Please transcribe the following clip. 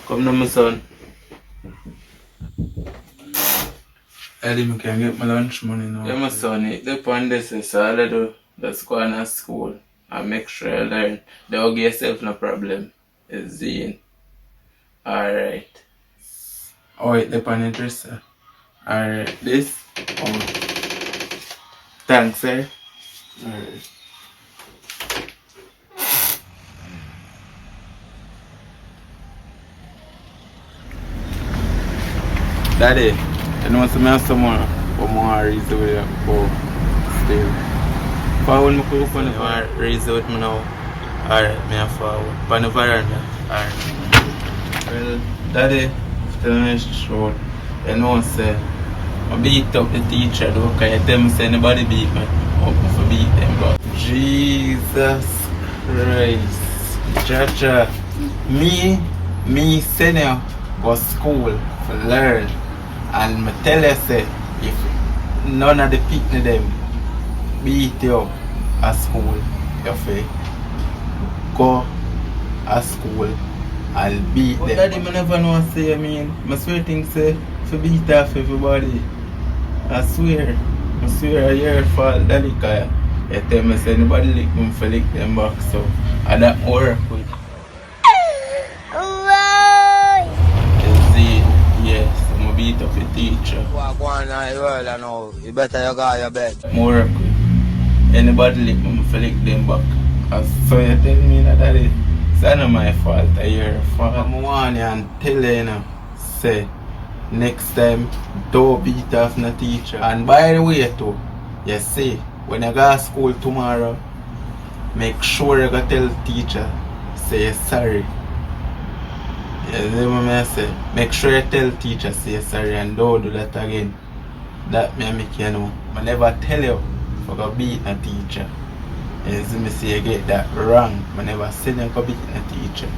Come now, my son. Eddie, I can get my lunch money now. Yeah, my son, it depends on this, so all I do, just go on to school and make sure you learn. Don't give yourself no problem. It's Zine. Alright. Oh, it depends on the dresser. Alright, this? Oh. Thanks, sir. Alright. Daddy, you know some have someone for more reason with you for still. Forward, I could open the raise out me now. Alright, me a forward. On the veranda. Alright. Well, Daddy, tell me the truth. You know, say, I beat up the teacher though, because you tell me say anybody beat me. Up for beat them, but Jesus Christ. Jaja. Me send you go school for learn. And me tell you say, if none of the people them beat you at school, you fi go at school and beat them. But Daddy, I never know what say, I mean. I swear things say, to beat off everybody. I swear your fault, Daddy, because you tell me say anybody lick me for lick them back, so I don't work with. Yes, I'm gonna beat up the teacher. Go on in the world now. You better you go your bed. More anybody lick me for lick them back. So you tell me that it's not my fault, it's your fault. I'm warning you and tell you, you know, say next time don't beat off the teacher. And by the way too, you see, when you go to school tomorrow, make sure you go tell the teacher, say sorry. Yeah, that's what I say. Make sure you tell the teacher say sorry and don't do that again. That may make you know. I never tell you for go beat a teacher. As me say you get that wrong. I never say you go beat a teacher.